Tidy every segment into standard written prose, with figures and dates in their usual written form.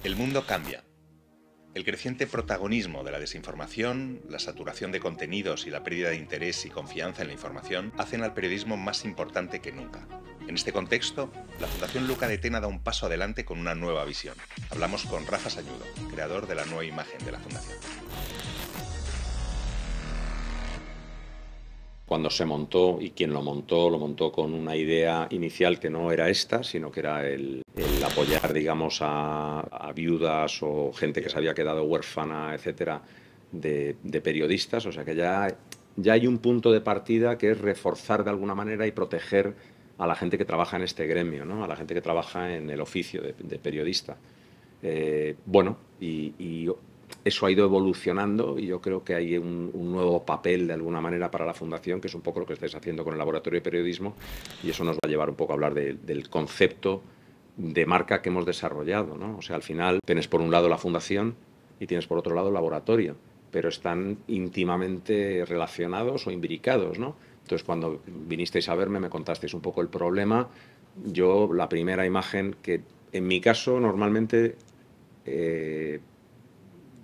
El mundo cambia. El creciente protagonismo de la desinformación, la saturación de contenidos y la pérdida de interés y confianza en la información hacen al periodismo más importante que nunca. En este contexto, la Fundación Luca de Tena da un paso adelante con una nueva visión. Hablamos con Rafa Sañudo, creador de la nueva imagen de la Fundación. Cuando se montó, y quien lo montó con una idea inicial que no era esta, sino que era el apoyar, digamos, a viudas o gente que se había quedado huérfana, etcétera, de periodistas. O sea que ya hay un punto de partida que es reforzar de alguna manera y proteger a la gente que trabaja en este gremio, ¿no? A la gente que trabaja en el oficio de periodista. Bueno, y eso ha ido evolucionando y yo creo que hay un nuevo papel de alguna manera para la Fundación, que es un poco lo que estáis haciendo con el Laboratorio de Periodismo, y eso nos va a llevar un poco a hablar del concepto de marca que hemos desarrollado, ¿no? O sea, al final tienes por un lado la Fundación y tienes por otro lado el laboratorio, pero están íntimamente relacionados o imbricados, ¿no? Entonces, cuando vinisteis a verme, me contasteis un poco el problema. Yo, la primera imagen que, en mi caso, normalmente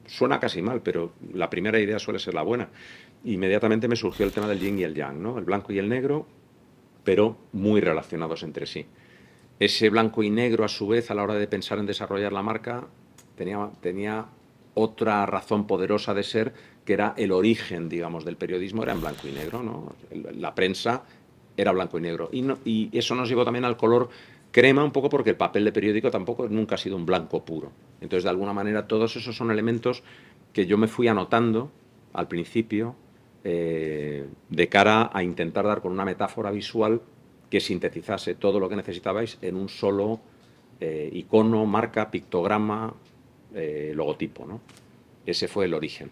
suena casi mal, pero la primera idea suele ser la buena. Inmediatamente me surgió el tema del yin y el yang, ¿no? El blanco y el negro, pero muy relacionados entre sí. Ese blanco y negro, a su vez, a la hora de pensar en desarrollar la marca, tenía otra razón poderosa de ser, que era el origen, digamos, del periodismo, era en blanco y negro, ¿no? La prensa era blanco y negro. Y eso nos llevó también al color crema, un poco porque el papel de periódico tampoco nunca ha sido un blanco puro. Entonces, de alguna manera, todos esos son elementos que yo me fui anotando al principio de cara a intentar dar con una metáfora visual que sintetizase todo lo que necesitabais en un solo icono, marca, pictograma, logotipo, ¿no? Ese fue el origen.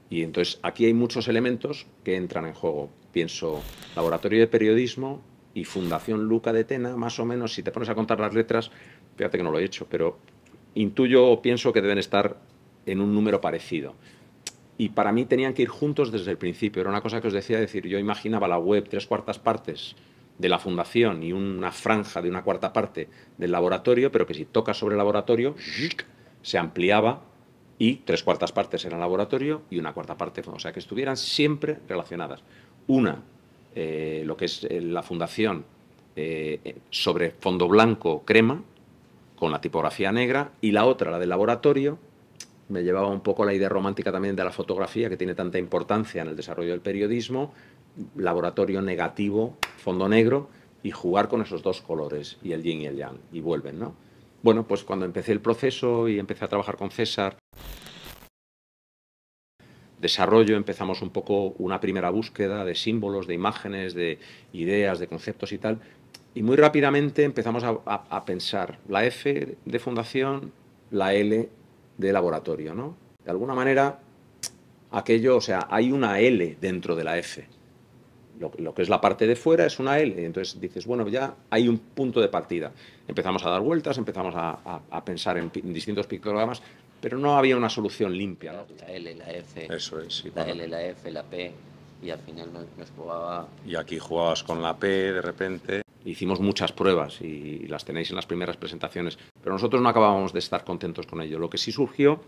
Y entonces aquí hay muchos elementos que entran en juego. Pienso Laboratorio de Periodismo y Fundación Luca de Tena, más o menos, si te pones a contar las letras, fíjate que no lo he hecho, pero intuyo o pienso que deben estar en un número parecido. Y para mí tenían que ir juntos desde el principio. Era una cosa que os decía, decir, yo imaginaba la web 3/4 partes de la Fundación y una franja de 1/4 parte del laboratorio, pero que si tocas sobre el laboratorio se ampliaba y 3/4 partes eran laboratorio y 1/4 parte, o sea, que estuvieran siempre relacionadas. Una, lo que es la Fundación sobre fondo blanco crema, con la tipografía negra, y la otra, la del laboratorio, me llevaba un poco a la idea romántica también de la fotografía, que tiene tanta importancia en el desarrollo del periodismo, laboratorio negativo, fondo negro, y jugar con esos dos colores, y el yin y el yang, y vuelven, ¿no? Bueno, pues cuando empecé el proceso y empecé a trabajar con César, desarrollo, empezamos un poco una primera búsqueda de símbolos, de imágenes, de ideas, de conceptos y tal, y muy rápidamente empezamos a pensar la F de fundación, la L de laboratorio, ¿no? De alguna manera, aquello, o sea, hay una L dentro de la F. Lo que es la parte de fuera es una L. Entonces dices, bueno, ya hay un punto de partida. Empezamos a dar vueltas, empezamos a pensar en distintos pictogramas, pero no había una solución limpia, ¿no? La L, la F, Eso es, sí, la L, la F, la P, y al final nos jugaba... Y aquí jugabas con la P de repente. Hicimos muchas pruebas y las tenéis en las primeras presentaciones, pero nosotros no acabábamos de estar contentos con ello. Lo que sí surgió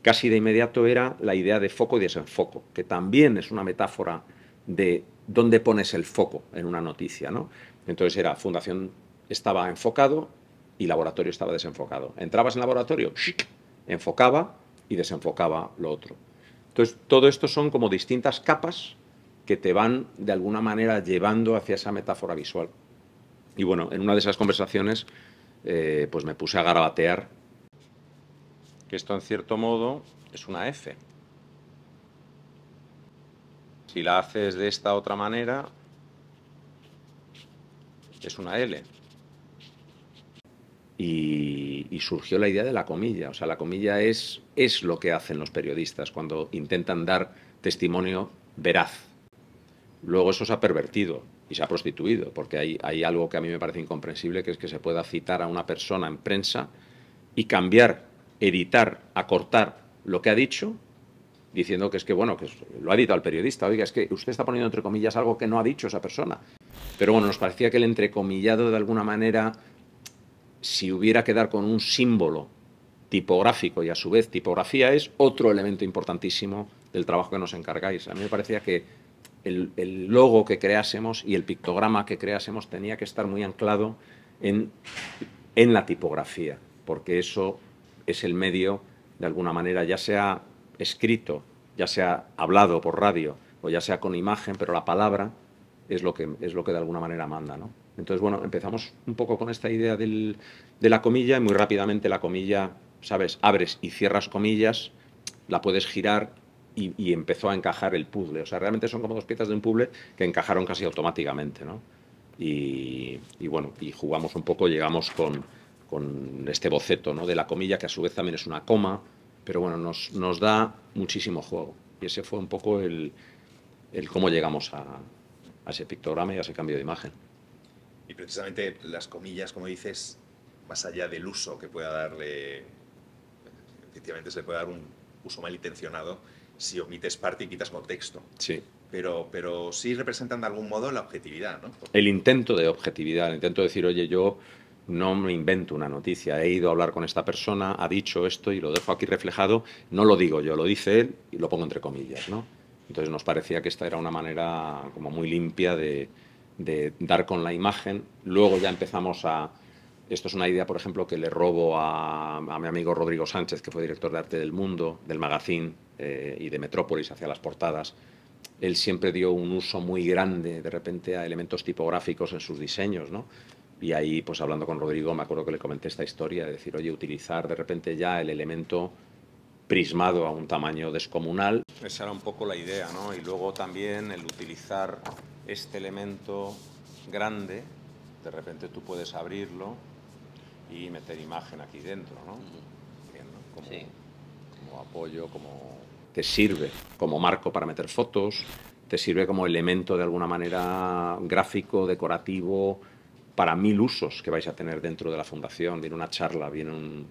casi de inmediato era la idea de foco y desenfoco, que también es una metáfora de dónde pones el foco en una noticia, ¿no? Entonces era Fundación estaba enfocado y laboratorio estaba desenfocado. Entrabas en laboratorio, enfocaba y desenfocaba lo otro. Entonces todo esto son como distintas capas que te van de alguna manera llevando hacia esa metáfora visual. Y bueno, en una de esas conversaciones pues me puse a garabatear que esto en cierto modo es una F. Si la haces de esta otra manera, es una L. Y surgió la idea de la comilla. O sea, la comilla es lo que hacen los periodistas cuando intentan dar testimonio veraz. Luego eso se ha pervertido y se ha prostituido, porque hay algo que a mí me parece incomprensible, que es que se pueda citar a una persona en prensa y cambiar, editar, acortar lo que ha dicho, diciendo que es que, bueno, que lo ha editado el periodista. Oiga, es que usted está poniendo entre comillas algo que no ha dicho esa persona. Pero bueno, nos parecía que el entrecomillado de alguna manera, si hubiera que dar con un símbolo tipográfico y a su vez tipografía es otro elemento importantísimo del trabajo que nos encargáis. A mí me parecía que el logo que creásemos y el pictograma que creásemos tenía que estar muy anclado en la tipografía, porque eso es el medio, de alguna manera, ya sea escrito, ya sea hablado por radio o ya sea con imagen, pero la palabra es lo que de alguna manera manda, ¿no? Entonces, bueno, empezamos un poco con esta idea de la comilla y muy rápidamente la comilla, ¿sabes? Abres y cierras comillas, la puedes girar y empezó a encajar el puzzle. O sea, realmente son como dos piezas de un puzzle que encajaron casi automáticamente, ¿no? Y bueno, y jugamos un poco, llegamos con este boceto, ¿no? De la comilla, que a su vez también es una coma, pero bueno, nos da muchísimo juego. Y ese fue un poco el cómo llegamos a ese pictograma y a ese cambio de imagen. Y precisamente las comillas, como dices, más allá del uso que pueda darle, efectivamente se le puede dar un uso malintencionado si omites parte y quitas contexto. Sí. Pero sí representan de algún modo la objetividad, ¿no? El intento de objetividad, el intento de decir, oye, yo no me invento una noticia, he ido a hablar con esta persona, ha dicho esto y lo dejo aquí reflejado, no lo digo yo, lo dice él y lo pongo entre comillas, ¿no? Entonces nos parecía que esta era una manera como muy limpia de dar con la imagen. Luego ya empezamos a... Esto es una idea, por ejemplo, que le robo a mi amigo Rodrigo Sánchez, que fue director de Arte del Mundo, del Magazine y de Metrópolis, hacia las portadas. Él siempre dio un uso muy grande, de repente, a elementos tipográficos en sus diseños, ¿no? Y ahí, pues hablando con Rodrigo, me acuerdo que le comenté esta historia de decir, oye, utilizar de repente ya el elemento prismado a un tamaño descomunal. Esa era un poco la idea, ¿no? Y luego también el utilizar este elemento grande, de repente tú puedes abrirlo y meter imagen aquí dentro, ¿no? Bien, ¿no? Como, Sí. como apoyo, como... Te sirve como marco para meter fotos, te sirve como elemento de alguna manera gráfico, decorativo, para 1000 usos que vais a tener dentro de la fundación. Viene una charla, viene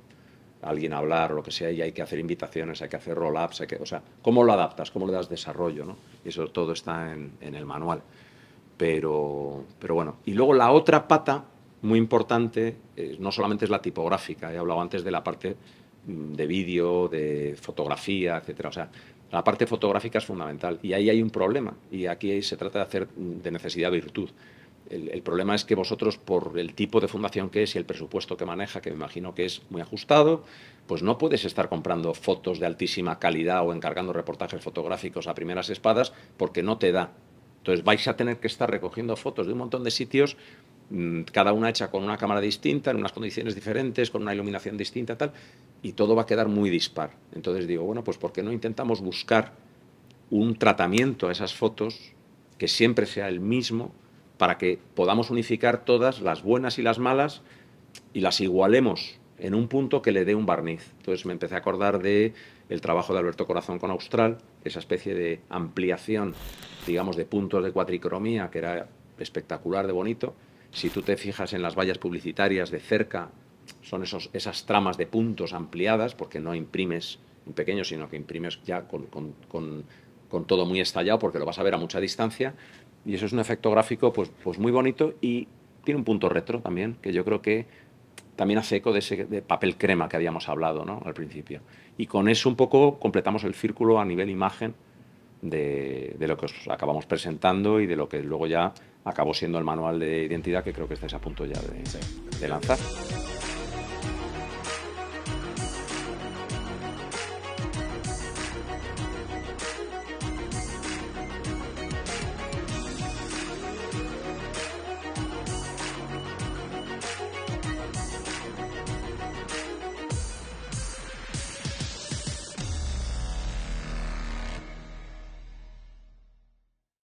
alguien a hablar o lo que sea y hay que hacer invitaciones, hay que hacer roll-ups, o sea, ¿cómo lo adaptas? ¿Cómo le das desarrollo? ¿No? Y eso todo está en el manual. Pero bueno, y luego la otra pata muy importante no solamente es la tipográfica, he hablado antes de la parte de vídeo, de fotografía, etcétera. O sea, la parte fotográfica es fundamental y ahí hay un problema y aquí se trata de hacer de necesidad virtud. El problema es que vosotros, por el tipo de fundación que es y el presupuesto que maneja, que me imagino que es muy ajustado, pues no puedes estar comprando fotos de altísima calidad o encargando reportajes fotográficos a primeras espadas porque no te da. Entonces vais a tener que estar recogiendo fotos de un montón de sitios, cada una hecha con una cámara distinta, en unas condiciones diferentes, con una iluminación distinta, tal, y todo va a quedar muy dispar. Entonces digo, bueno, pues ¿por qué no intentamos buscar un tratamiento a esas fotos que siempre sea el mismo para que podamos unificar todas, las buenas y las malas, y las igualemos en un punto que le dé un barniz? Entonces me empecé a acordar del trabajo de Alberto Corazón con Austral, esa especie de ampliación, digamos, de puntos de cuatricromía, que era espectacular de bonito. Si tú te fijas en las vallas publicitarias de cerca, son esas tramas de puntos ampliadas, porque no imprimes en pequeño, sino que imprimes ya con todo muy estallado, porque lo vas a ver a mucha distancia. Y eso es un efecto gráfico pues muy bonito y tiene un punto retro también, que yo creo que también hace eco de ese de papel crema que habíamos hablado, ¿no?, al principio. Y con eso un poco completamos el círculo a nivel imagen de lo que os acabamos presentando y de lo que luego ya acabó siendo el manual de identidad, que creo que estáis a punto ya de lanzar.